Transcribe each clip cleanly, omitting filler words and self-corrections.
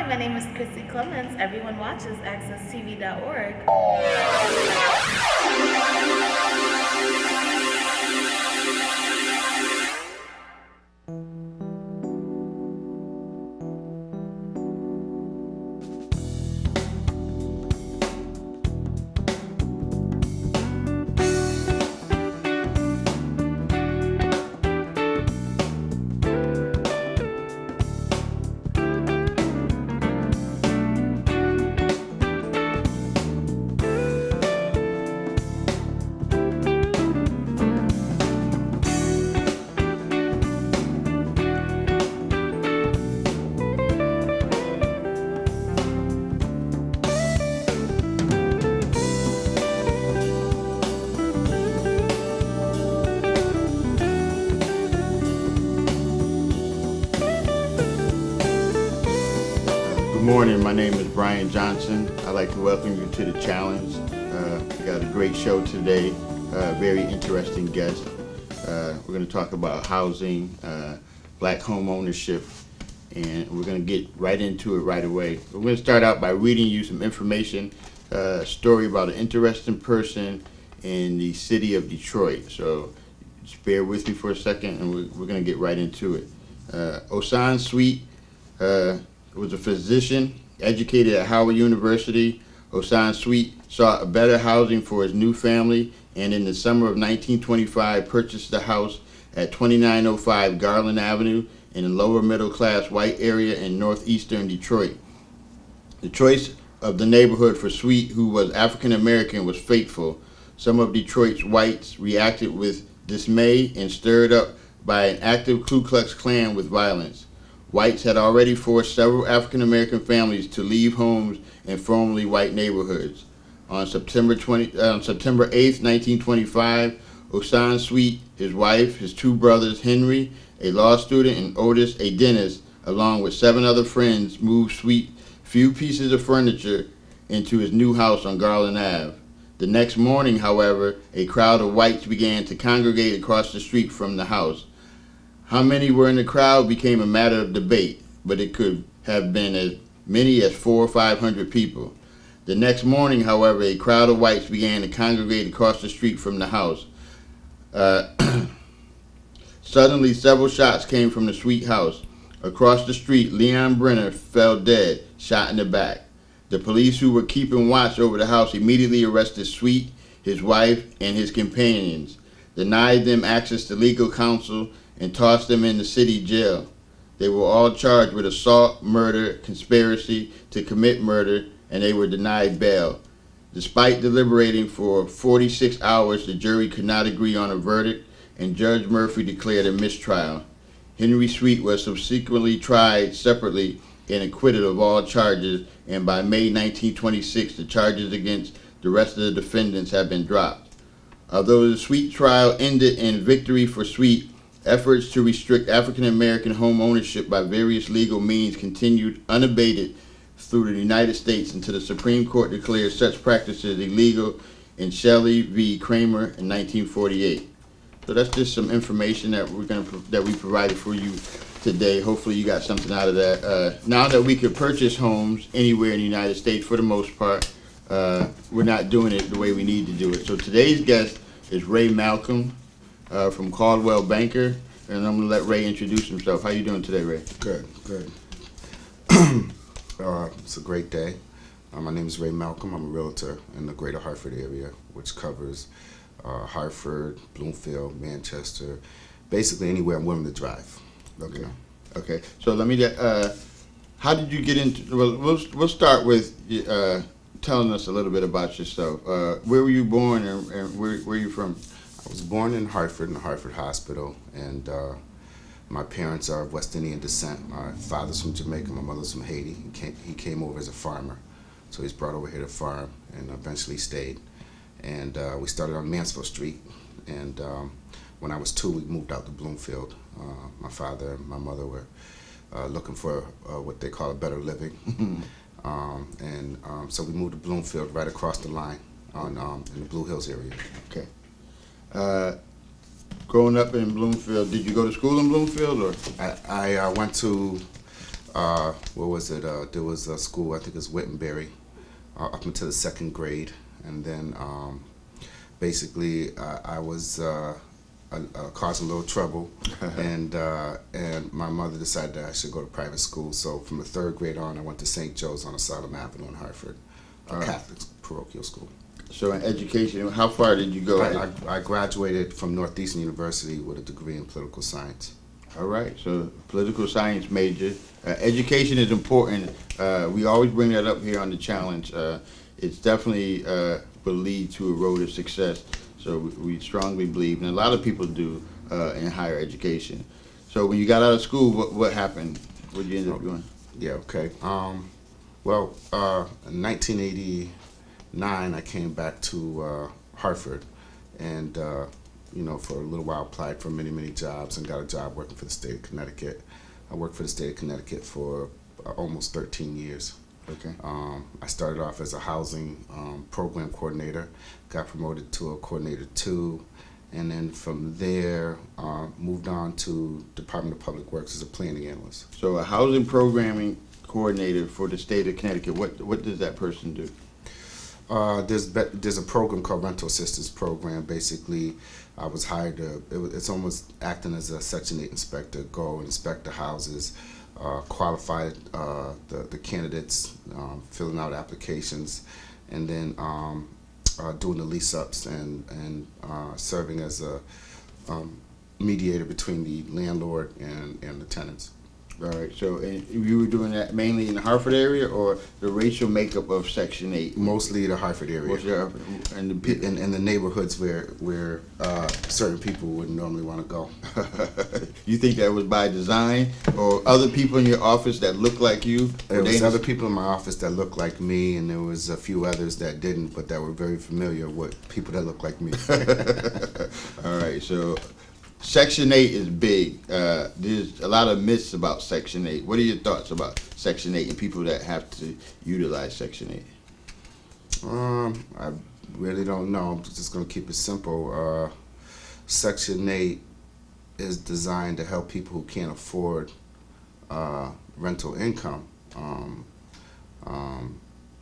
my name is Chrissy Clements. Everyone watches accesstv.org. Good morning, my name is Brian Johnson. I'd like to welcome you to the challenge. We got a great show today, very interesting guest. We're going to talk about housing, black home ownership, and we're going to get right into it right away. We're going to start out by reading you some information, a story about an interesting person in the city of Detroit. So just bear with me for a second and we're going to get right into it. Osan Sweet was a physician, educated at Howard University. Osan Sweet sought a better housing for his new family, and in the summer of 1925 purchased a house at 2905 Garland Avenue in a lower middle class white area in northeastern Detroit. The choice of the neighborhood for Sweet, who was African American, was fateful. Some of Detroit's whites reacted with dismay and stirred up by an active Ku Klux Klan with violence. Whites had already forced several African American families to leave homes in formerly white neighborhoods. On September 8th, 1925, Osan Sweet, his wife, his two brothers, Henry, a law student, and Otis, a dentist, along with 7 other friends, moved Sweet few pieces of furniture into his new house on Garland Ave. The next morning, however, a crowd of whites began to congregate across the street from the house. How many were in the crowd became a matter of debate, but it could have been as many as 400 or 500 people. The next morning, however, a crowd of whites began to congregate across the street from the house. Suddenly, several shots came from the Sweet house. Across the street, Leon Brenner fell dead, shot in the back. The police who were keeping watch over the house immediately arrested Sweet, his wife, and his companions, denied them access to legal counsel, and tossed them in the city jail. They were all charged with assault, murder, conspiracy to commit murder, and they were denied bail. Despite deliberating for 46 hours, the jury could not agree on a verdict, and Judge Murphy declared a mistrial. Henry Sweet was subsequently tried separately and acquitted of all charges, and by May 1926, the charges against the rest of the defendants had been dropped. Although the Sweet trial ended in victory for Sweet, efforts to restrict African American home ownership by various legal means continued unabated through the United States until the Supreme Court declared such practices illegal in Shelley v. Kramer in 1948. So that's just some information that we provided for you today. Hopefully you got something out of that. Now that we could purchase homes anywhere in the United States for the most part, we're not doing it the way we need to do it. So today's guest is Ray Malcolm from Caldwell Banker, and I'm going to let Ray introduce himself. How you doing today, Ray? Good. It's a great day. My name is Ray Malcolm. I'm a realtor in the greater Hartford area, which covers Hartford, Bloomfield, Manchester, basically anywhere I'm willing to drive. Okay. Okay. So let me get, how did you get into, well, we'll start with telling us a little bit about yourself. Where were you born and where are you from? I was born in Hartford, in the Hartford Hospital, and my parents are of West Indian descent. My father's from Jamaica, my mother's from Haiti. He came over as a farmer, so he's brought over here to farm and eventually stayed. And we started on Mansfield Street, and when I was 2, we moved out to Bloomfield. My father and my mother were looking for what they call a better living. So we moved to Bloomfield, right across the line in the Blue Hills area. Okay. Growing up in Bloomfield, did you go to school in Bloomfield, or? I went to What was it? There was a school, I think it was Wittenberry, up until the second grade. And then basically I was causing a little trouble, and my mother decided that I should go to private school. So from the third grade on, I went to St. Joe's on Asylum Avenue in Hartford, a Catholic parochial school. So in education, how far did you go? I graduated from Northeastern University with a degree in political science. All right, so political science major. Education is important. We always bring that up here on the challenge. It's definitely will lead to a road of success. So we strongly believe, and a lot of people do, in higher education. So when you got out of school, what happened? What did you end up doing? Yeah, okay. Well, in 1989, I came back to Hartford, and for a little while applied for many jobs and got a job working for the state of Connecticut. I worked for the state of Connecticut for almost 13 years. Okay. I started off as a housing program coordinator, got promoted to a coordinator 2, and then from there moved on to Department of Public Works as a planning analyst. So a housing programming coordinator for the state of Connecticut. What does that person do? There's a program called Rental Assistance Program. Basically, I was hired it's almost acting as a Section 8 inspector, go inspect the houses, qualify the candidates, filling out applications, and then doing the lease ups and serving as a mediator between the landlord and the tenants. All right, so and you were doing that mainly in the Hartford area, or the racial makeup of Section 8? Mostly the Hartford area. Mostly Hartford. And in the neighborhoods where certain people wouldn't normally want to go. You think that was by design, or other people in your office that look like you? There was other people in my office that looked like me, and there was a few others that didn't, but that were very familiar with people that look like me. All right, so Section 8 is big. There's a lot of myths about Section 8. What are your thoughts about Section 8 and people that have to utilize Section 8? I really don't know. I'm just going to keep it simple. Section 8 is designed to help people who can't afford rental income.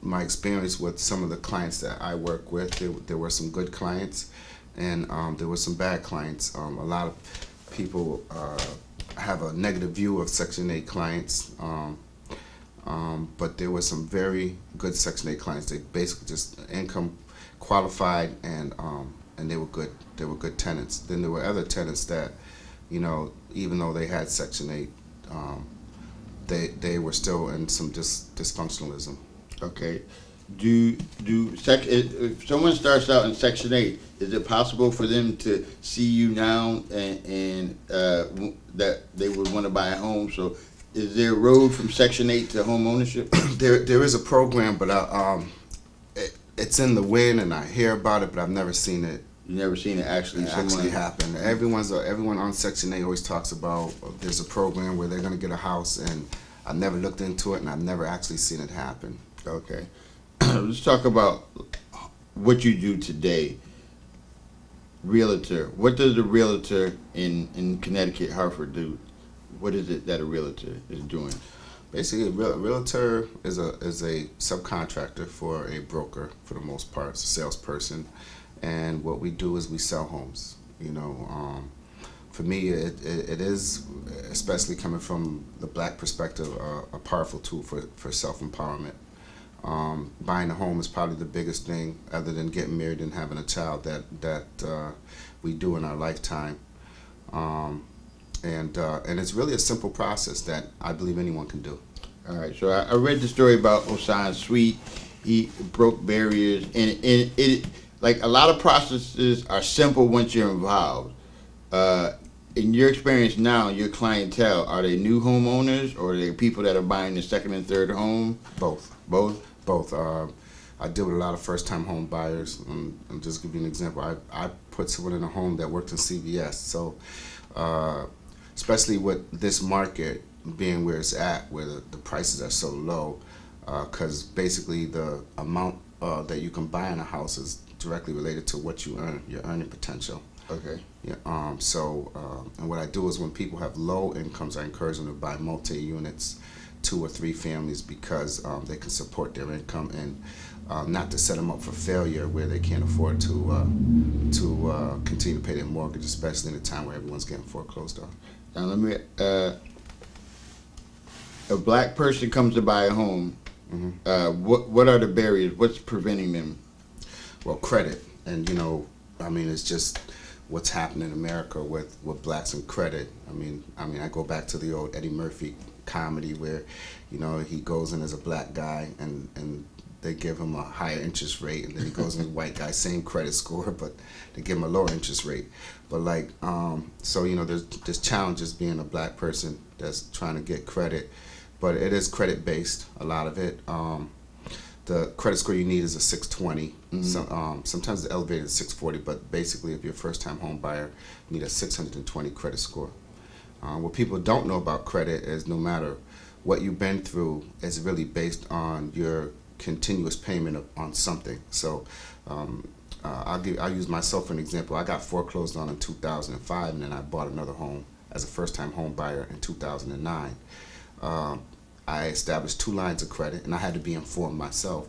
My experience with some of the clients that I work with, there were some good clients, and there were some bad clients. A lot of people have a negative view of Section 8 clients, but there were some very good Section 8 clients. They basically just income qualified, and they were good. They were good tenants. Then there were other tenants that, even though they had Section 8, they were still in some dysfunctionalism. Okay. If someone starts out in Section 8, is it possible for them to see you now and that they would want to buy a home? So is there a road from Section 8 to home ownership? There is a program, but it's in the wind, and I hear about it, but I've never seen it. You've never seen it actually happen. Everyone on Section 8 always talks about there's a program where they're going to get a house, and I've never looked into it, and I've never actually seen it happen. Okay. Let's talk about what you do today. Realtor. What does a realtor in Connecticut, Hartford do? What is it that a realtor is doing? Basically, a realtor is a subcontractor for a broker, for the most part. It's a salesperson, and what we do is we sell homes. For me, it is, especially coming from the black perspective, a powerful tool for self-empowerment. Buying a home is probably the biggest thing, other than getting married and having a child, that we do in our lifetime. And it's really a simple process that I believe anyone can do. All right, so I read the story about Osan's Sweet. He broke barriers, and it like a lot of processes are simple once you're involved. In your experience now, your clientele, are they new homeowners, or are they people that are buying their second and third home? Both. I deal with a lot of first-time home buyers. I'll just give you an example. I put someone in a home that worked in CVS. So, especially with this market being where it's at, where the prices are so low, because basically the amount that you can buy in a house is directly related to what you earn, your earning potential. Okay. Yeah. And what I do is when people have low incomes, I encourage them to buy multi-units 2 or 3 families because they can support their income, and not to set them up for failure where they can't afford to continue to pay their mortgage, especially in a time where everyone's getting foreclosed on. Now let me. A black person comes to buy a home. What are the barriers? What's preventing them? Well, credit, and I mean, it's just what's happening in America with blacks and credit. I mean, I go back to the old Eddie Murphy comedy where, he goes in as a black guy and they give him a higher interest rate, and then he goes in as a white guy, same credit score, but they give him a lower interest rate. But there's challenges being a black person that's trying to get credit, but it is credit based, a lot of it. The credit score you need is a 620. Sometimes the elevated is 640, but basically if you're a first-time home buyer, you need a 620 credit score. What people don't know about credit is no matter what you've been through, it's really based on your continuous payment on something. So I'll use myself for an example. I got foreclosed on in 2005, and then I bought another home as a first-time home buyer in 2009. I established 2 lines of credit, and I had to be informed myself.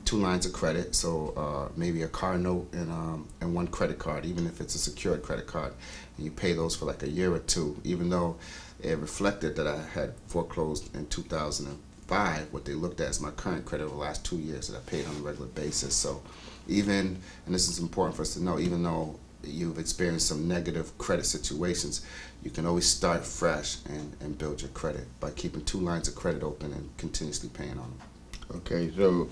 2 lines of credit, so maybe a car note and 1 credit card, even if it's a secured credit card. And you pay those for like a year or 2, even though it reflected that I had foreclosed in 2005. What they looked at is my current credit over the last 2 years that I paid on a regular basis. So even, and this is important for us to know, even though you've experienced some negative credit situations, you can always start fresh and build your credit by keeping 2 lines of credit open and continuously paying on them. Okay, so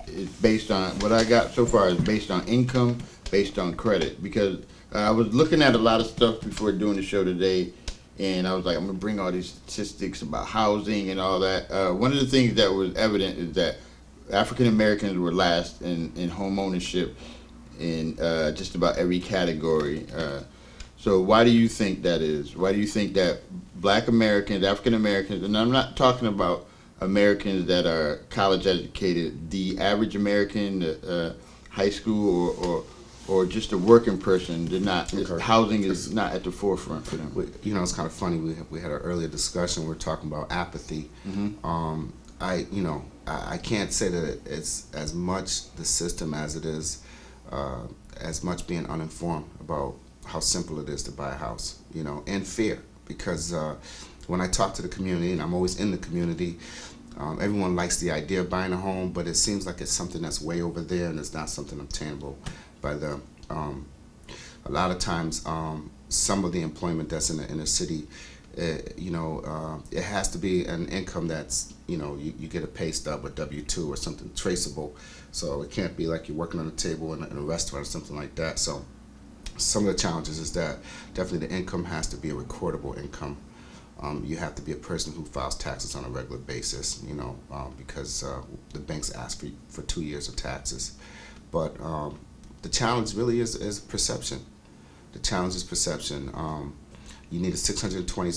it's based on what I got so far is based on income, based on credit. Because I was looking at a lot of stuff before doing the show today, and I was like, I'm gonna bring all these statistics about housing and all that. One of the things that was evident is that African Americans were last in home ownership in just about every category. So why do you think that is? Why do you think that Black Americans, African Americans, and I'm not talking about Americans that are college educated, the average American, high school or just a working person, they're not. Okay. Housing is not at the forefront for them. It's kind of funny. We had an earlier discussion. We were talking about apathy. I can't say that it's as much the system as it is as much being uninformed about how simple it is to buy a house, and fear. Because when I talk to the community, and I'm always in the community, everyone likes the idea of buying a home, but it seems like it's something that's way over there and it's not something obtainable by them. A lot of times, some of the employment that's in the inner city, it has to be an income that's, you get a pay stub or W-2 or something traceable. So it can't be like you're working on a table in a restaurant or something like that. So some of the challenges is that definitely the income has to be a recordable income. You have to be a person who files taxes on a regular basis, because the banks ask for 2 years of taxes. But the challenge really is perception. The challenge is perception. You need a 620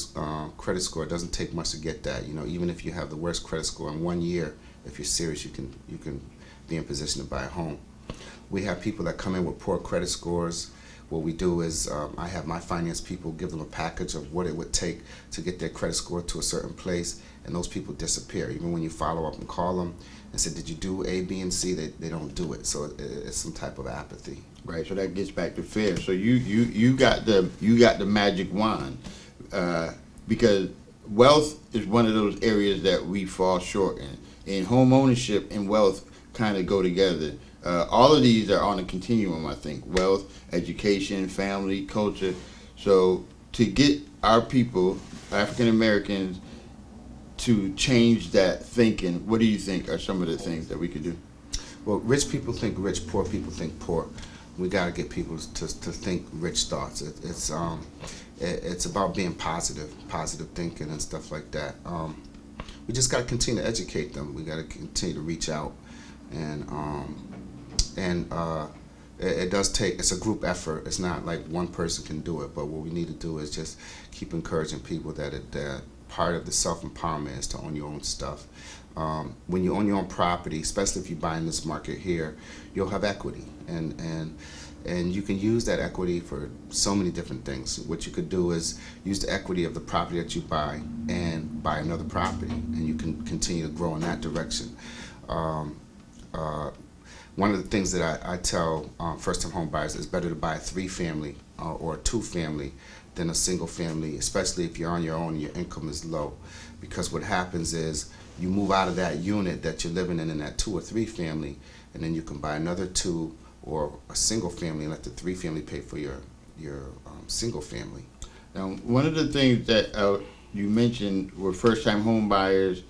credit score. It doesn't take much to get that. Even if you have the worst credit score in 1 year, if you're serious, you can be in position to buy a home. We have people that come in with poor credit scores. What we do is I have my finance people give them a package of what it would take to get their credit score to a certain place, and those people disappear. Even when you follow up and call them and say, did you do A, B, and C, they don't do it. So it's some type of apathy. Right. So that gets back to fear. So you got the magic wand, because wealth is one of those areas that we fall short in. And home ownership and wealth kind of go together. All of these are on a continuum, I think. Wealth, education, family, culture. So to get our people, African Americans, to change that thinking, what do you think are some of the things that we could do? Well, rich people think rich, poor people think poor. We got to get people to think rich thoughts. It's about being positive thinking and stuff like that. We just got to continue to educate them. We got to continue to reach out, and it does take. It's a group effort. It's not like one person can do it. But what we need to do is just keep encouraging people that part of the self-empowerment is to own your own stuff. When you own your own property, especially if you buy in this market here, you'll have equity, and you can use that equity for so many different things. What you could do is use the equity of the property that you buy and buy another property, and you can continue to grow in that direction. One of the things that I tell first-time home buyers is better to buy a 3-family or a 2-family than a single family, especially if you're on your own and your income is low. Because what happens is you move out of that unit that you're living in that 2 or 3 family, and then you can buy another 2 or a single family and let the 3-family pay for your single family. Now, one of the things that you mentioned were first-time home buyers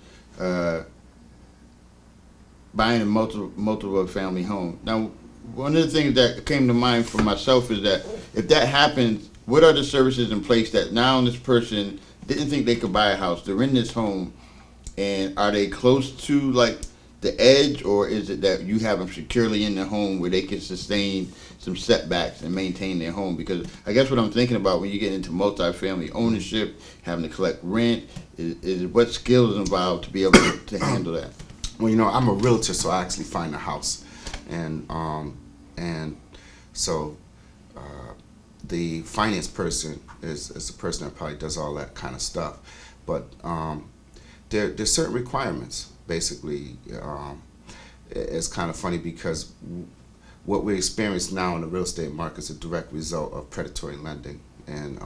buying a multiple family home. Now, one of the things that came to mind for myself is that if that happens, what are the services in place that now this person didn't think they could buy a house? They're in this home, and are they close to like the edge, or is it that you have them securely in the home where they can sustain some setbacks and maintain their home? Because I guess what I'm thinking about when you get into multifamily ownership, having to collect rent, is what skills involved to be able to handle that? Well, I'm a realtor, so I actually find a house, and so the finance person is the person that probably does all that kind of stuff. But there's certain requirements. Basically, it's kind of funny because what we experience now in the real estate market is a direct result of predatory lending, and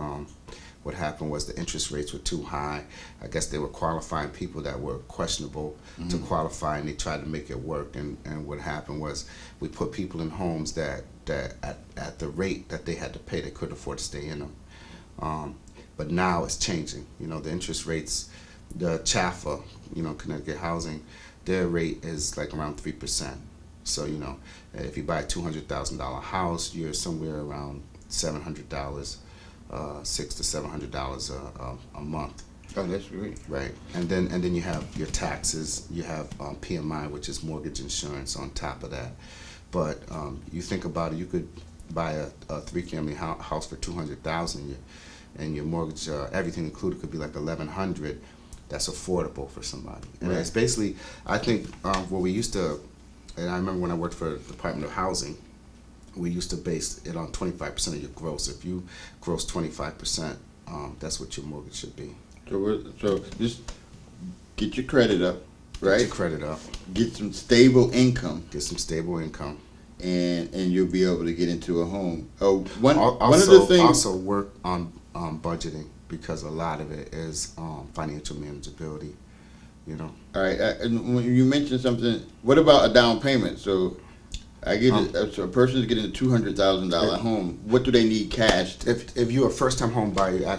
what happened was the interest rates were too high. I guess they were qualifying people that were questionable to qualify, and they tried to make it work. And what happened was we put people in homes that at the rate that they had to pay, they couldn't afford to stay in them. But now it's changing. The interest rates, the CHAFA, Connecticut Housing, their rate is like around 3%. So, if you buy a $200,000 house, you're somewhere around $700, $600 to $700 a month. Oh, that's great. Right, and then you have your taxes. You have PMI, which is mortgage insurance, on top of that. But you think about it, you could buy a 3-family house for $200,000, and your mortgage, everything included, could be like $1,100. That's affordable for somebody. And Right. it's basically, I think, what we used to, and I remember when I worked for the Department of Housing, we used to base it on 25% of your gross. If you gross 25%, that's what your mortgage should be. So just get your credit up, right? Get your credit up. Get some stable income, Get some stable income. and you'll be able to get into a home. Oh, one of the Also, things. also work on budgeting, because a lot of it is financial manageability. All right, and when you mentioned something, what about a down payment? So I get it. So a person's getting a $200,000 home. What do they need cash? If you're a first-time home buyer,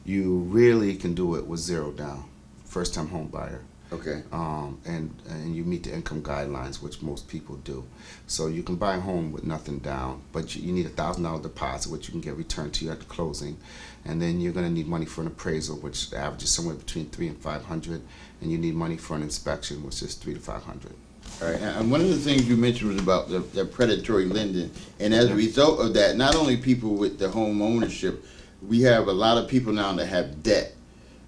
you really can do it with zero down. First-time home buyer. Okay. And you meet the income guidelines, which most people do. So you can buy a home with nothing down, but you need a $1,000 deposit, which you can get returned to you at the closing, and then you're going to need money for an appraisal, which averages somewhere between $300 and $500, and you need money for an inspection, which is $300 to $500. All right. And one of the things you mentioned was about the predatory lending, and as a result of that, not only people with the home ownership, we have a lot of people now that have debt.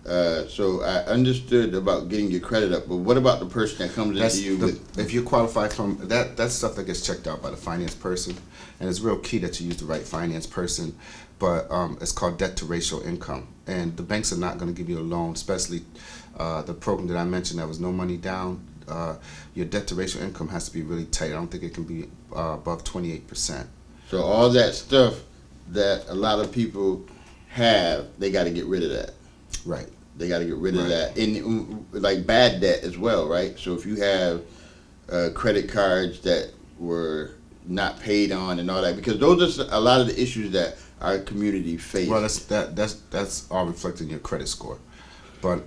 So I understood about getting your credit up, but what about the person that comes into you with? If you qualify from that's stuff that gets checked out by the finance person, and it's real key that you use the right finance person. But it's called debt to ratio income, and the banks are not going to give you a loan, especially the program that I mentioned that was no money down. Your debt to ratio income has to be really tight. I don't think it can be above 28%. So all that stuff that a lot of people have, they got to get rid of that. Right. They got to get rid of that, and like bad debt as well, right? So if you have credit cards that were not paid on and all that, because those are a lot of the issues that our community face. Well, that's all reflected in your credit score, but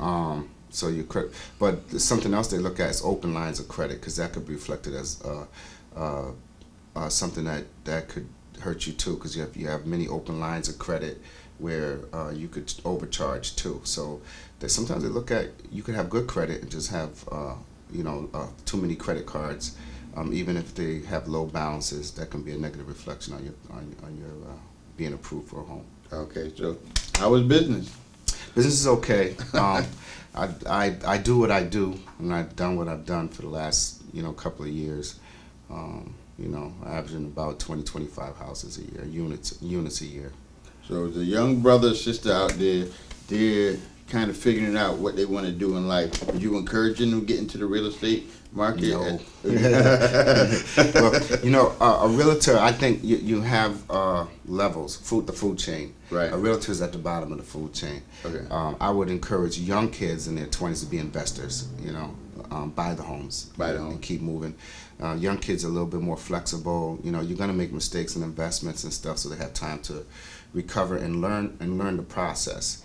so your credit. But something else they look at is open lines of credit, because that could be reflected as something that could hurt you too, because you have many open lines of credit where you could overcharge too. So sometimes they look at, you could have good credit and just have too many credit cards, even if they have low balances. That can be a negative reflection on your being approved for a home. Okay, so how was business? Business is okay. I do what I do, and I've done what I've done for the last couple of years. Averaging about 20-25 houses a year, units a year. So the young brother or sister out there, they're kind of figuring out what they want to do in life. Are you encouraging them to get into the real estate market? No. Well, a realtor, I think you have levels, the food chain. Right. A realtor is at the bottom of the food chain. Okay. I would encourage young kids in their 20s to be investors, buy the homes. Buy the homes. And keep moving. Young kids are a little bit more flexible. You're going to make mistakes in investments and stuff, so they have time to recover and learn the process.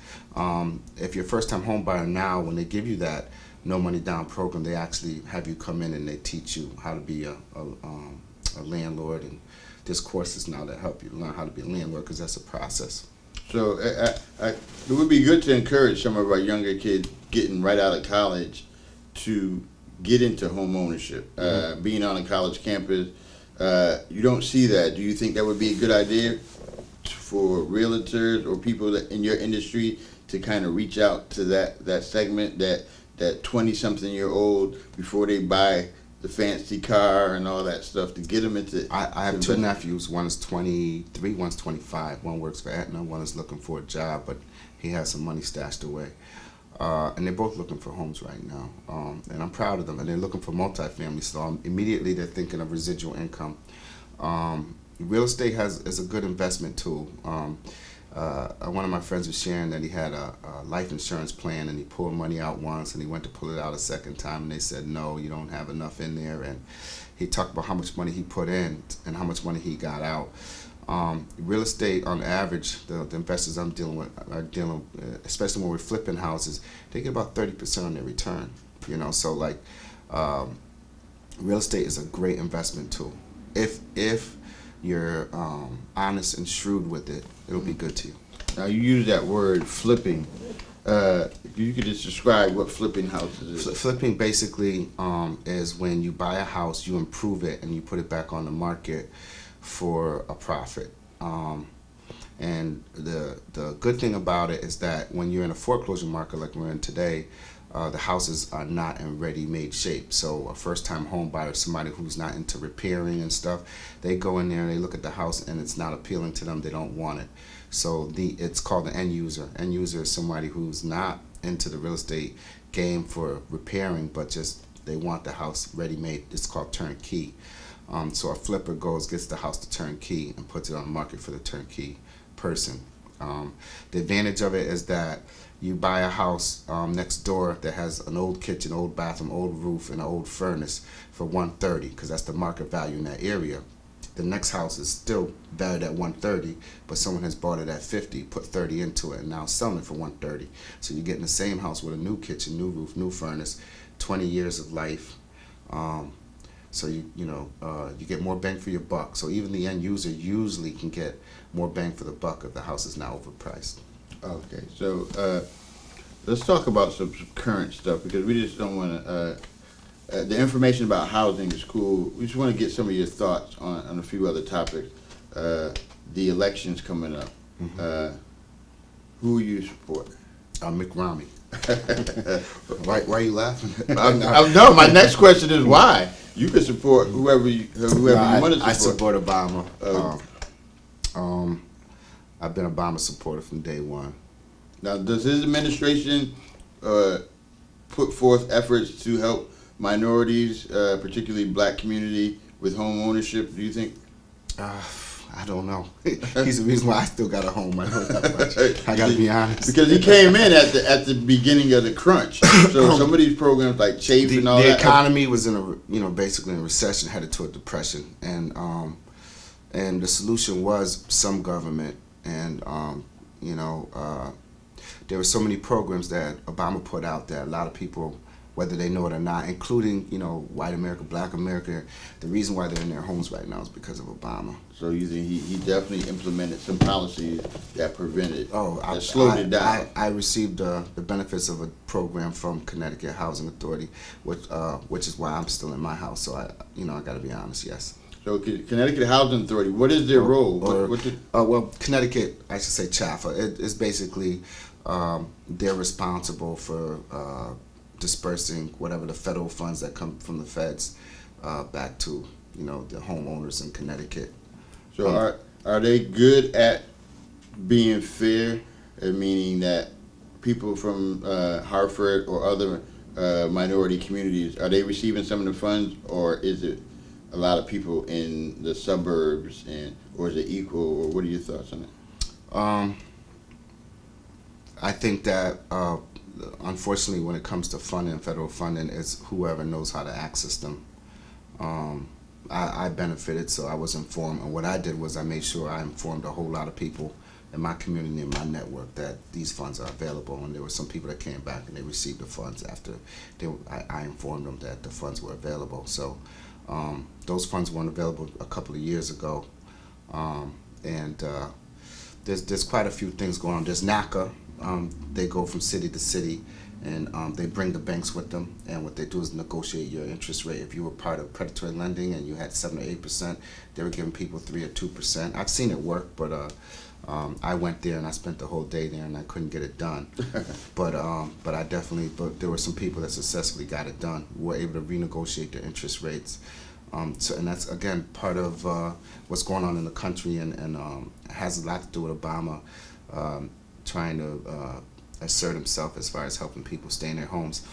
If you're a first-time home buyer now, when they give you that no money down program, they actually have you come in and they teach you how to be a landlord, and there's courses now that help you learn how to be a landlord, because that's a process. So it would be good to encourage some of our younger kids getting right out of college to get into home ownership. Being on a college campus, you don't see that. Do you think that would be a good idea for realtors or people that in your industry to kind of reach out to that segment, that 20-something-year-old, before they buy the fancy car and all that stuff, to get them into? I have two nephews. One is 23, one's 25. One works for Aetna, one is looking for a job, but he has some money stashed away. And they're both looking for homes right now. And I'm proud of them. And they're looking for multifamily, so immediately they're thinking of residual income. Real estate is a good investment tool. One of my friends was sharing that he had a life insurance plan, and he pulled money out once, and he went to pull it out a second time, and they said, no, you don't have enough in there. And he talked about how much money he put in and how much money he got out. Real estate, on average, the investors I'm dealing with are especially when we're flipping houses, they get about 30% on their return. So real estate is a great investment tool. If you're honest and shrewd with it, it'll be good to you. Now, you use that word flipping. You could just describe what flipping houses is. Flipping basically is when you buy a house, you improve it, and you put it back on the market for a profit. And the good thing about it is that when you're in a foreclosure market like we're in today, the houses are not in ready-made shape. So a first-time home buyer, somebody who's not into repairing and stuff, they go in there and they look at the house and it's not appealing to them. They don't want it. So it's called the end user. End user is somebody who's not into the real estate game for repairing, but just they want the house ready-made. It's called turnkey. So a flipper gets the house to turnkey and puts it on the market for the turnkey person. The advantage of it is that you buy a house next door that has an old kitchen, old bathroom, old roof, and an old furnace for $130, because that's the market value in that area. The next house is still valued at $130, but someone has bought it at $50, put $30 into it, and now selling it for $130. So you're getting the same house with a new kitchen, new roof, new furnace, 20 years of life. So you get more bang for your buck. So even the end user usually can get more bang for the buck if the house is now overpriced. Okay, so let's talk about some current stuff, because we just don't want to. The information about housing is cool. We just want to get some of your thoughts on a few other topics. The elections coming up. Mm-hmm. Who you support? Mitt Romney. Why are you laughing? No, my next question is why. You can support whoever you want to support. I support Obama. I've been an Obama supporter from day one. Now, does his administration put forth efforts to help minorities, particularly black community, with home ownership, do you think? I don't know. He's the reason why I still got a home. I know that much. I got to be honest. Because he came in at the beginning of the crunch. So some of these programs like CHAFE and all that. The economy was basically in a recession, headed to a depression, and the solution was some government, and there were so many programs that Obama put out that a lot of people, whether they know it or not, including white America, black America, the reason why they're in their homes right now is because of Obama. So you think he definitely implemented some policies that prevented, that slowed it down? I received the benefits of a program from Connecticut Housing Authority, which is why I'm still in my house. So I got to be honest, yes. So Connecticut Housing Authority, what is their role? Well, Connecticut, I should say CHAFA. It's basically they're responsible for dispersing whatever the federal funds that come from the feds back to the homeowners in Connecticut. So are they good at being fair, meaning that people from Hartford or other minority communities, are they receiving some of the funds, or is it a lot of people in the suburbs, or is it equal, or what are your thoughts on it? I think that unfortunately when it comes to funding, federal funding, it's whoever knows how to access them. I benefited, so I was informed, and what I did was I made sure I informed a whole lot of people in my community and my network that these funds are available, and there were some people that came back and they received the funds after I informed them that the funds were available. So those funds weren't available a couple of years ago, and there's quite a few things going on. There's NACA. They go from city to city, and they bring the banks with them, and what they do is negotiate your interest rate. If you were part of predatory lending and you had 7 or 8%, they were giving people 3 or 2%. I've seen it work, but I went there and I spent the whole day there and I couldn't get it done. but there were some people that successfully got it done, who were able to renegotiate their interest rates. And that's again part of what's going on in the country, and has a lot to do with Obama trying to assert himself as far as helping people stay in their homes.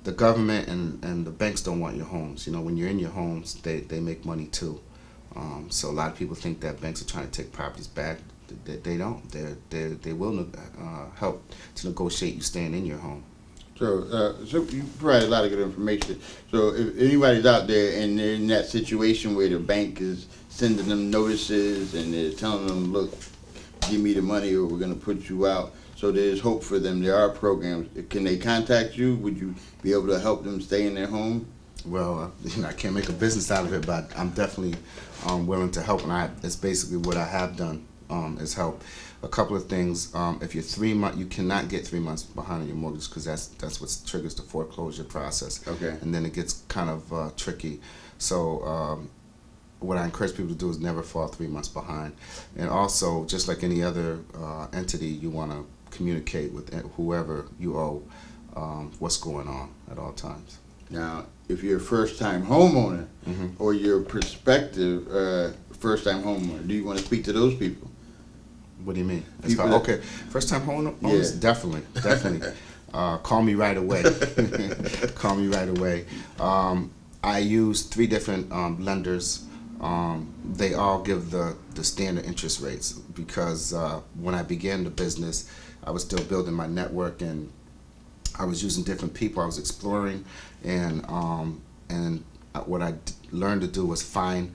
The government and the banks don't want your homes. When you're in your homes, they make money too. So a lot of people think that banks are trying to take properties back. They don't. They will help to negotiate you staying in your home. So you provide a lot of good information. So if anybody's out there and they're in that situation where the bank is sending them notices and they're telling them, look, give me the money or we're going to put you out, so there's hope for them. There are programs. Can they contact you? Would you be able to help them stay in their home? Well, I can't make a business out of it, but I'm definitely willing to help, and it's basically what I have done is help. A couple of things. If you're 3 months, you cannot get 3 months behind on your mortgage, because that's what triggers the foreclosure process. Okay. And then it gets kind of tricky. So what I encourage people to do is never fall 3 months behind. And also, just like any other entity, you want to communicate with whoever you owe what's going on at all times. Now, if you're a first-time homeowner, Mm-hmm. or you're a prospective first-time homeowner, do you want to speak to those people? What do you mean? People First time homeowners? Yeah. Definitely. Call me right away. Call me right away. I use 3 different lenders. They all give the standard interest rates, because when I began the business, I was still building my network, and I was using different people. I was exploring, and what I learned to do was find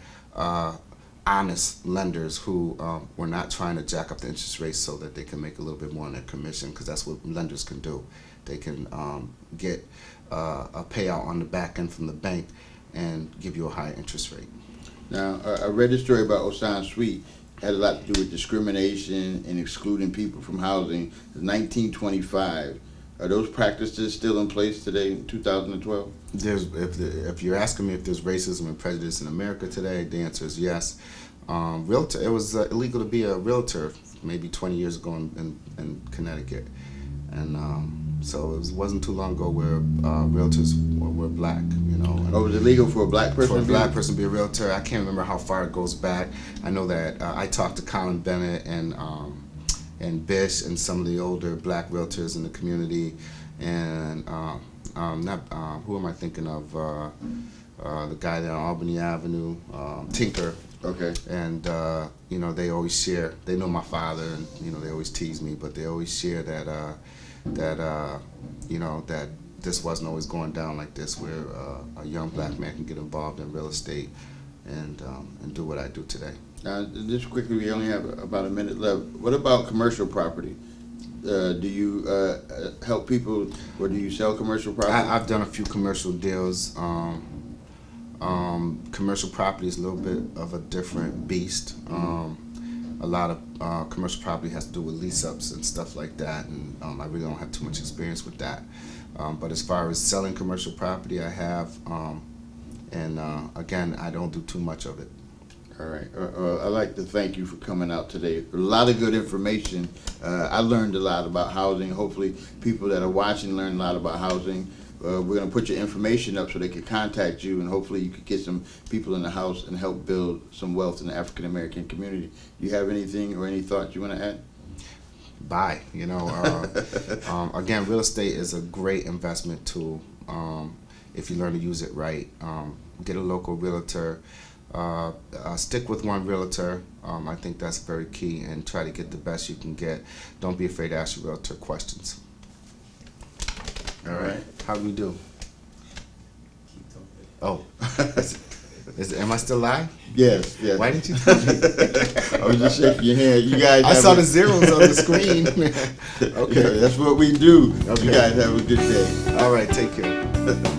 honest lenders who were not trying to jack up the interest rates so that they can make a little bit more on their commission, because that's what lenders can do. They can get a payout on the back end from the bank and give you a higher interest rate. Now, I read a story about Osan Sweet. Had a lot to do with discrimination and excluding people from housing. It's 1925. Are those practices still in place today in 2012? If you're asking me if there's racism and prejudice in America today, the answer is yes. It was illegal to be a realtor maybe 20 years ago in Connecticut, and so it wasn't too long ago where realtors were black. Oh, it was illegal for a black person? For a black person to be a realtor. I can't remember how far it goes back. I know that I talked to Colin Bennett and Bish and some of the older black realtors in the community, and who am I thinking of? The guy there on Albany Avenue, Tinker. Okay. And they always share. They know my father, and they always tease me, but they always share that that this wasn't always going down like this, where a young black man can get involved in real estate and do what I do today. Now, just quickly, we only have about a minute left. What about commercial property? Do you help people, or do you sell commercial property? I've done a few commercial deals. Commercial property is a little bit of a different beast. A lot of commercial property has to do with lease-ups and stuff like that, and I really don't have too much experience with that. But as far as selling commercial property, I have, and again, I don't do too much of it. All right. I'd like to thank you for coming out today. A lot of good information. I learned a lot about housing. Hopefully, people that are watching learn a lot about housing. We're going to put your information up so they can contact you, and hopefully you could get some people in the house and help build some wealth in the African American community. Do you have anything or any thoughts you want to add? Buy. Again, real estate is a great investment tool if you learn to use it right. Get a local realtor. Stick with one realtor. I think that's very key, and try to get the best you can get. Don't be afraid to ask your realtor questions. All right. How do we do? Oh. Am I still live? Yes. Why didn't you tell me? I was just shaking your hand. You guys. I saw the zeros on the screen. Okay, that's what we do. Okay. You guys have a good day. All right, take care.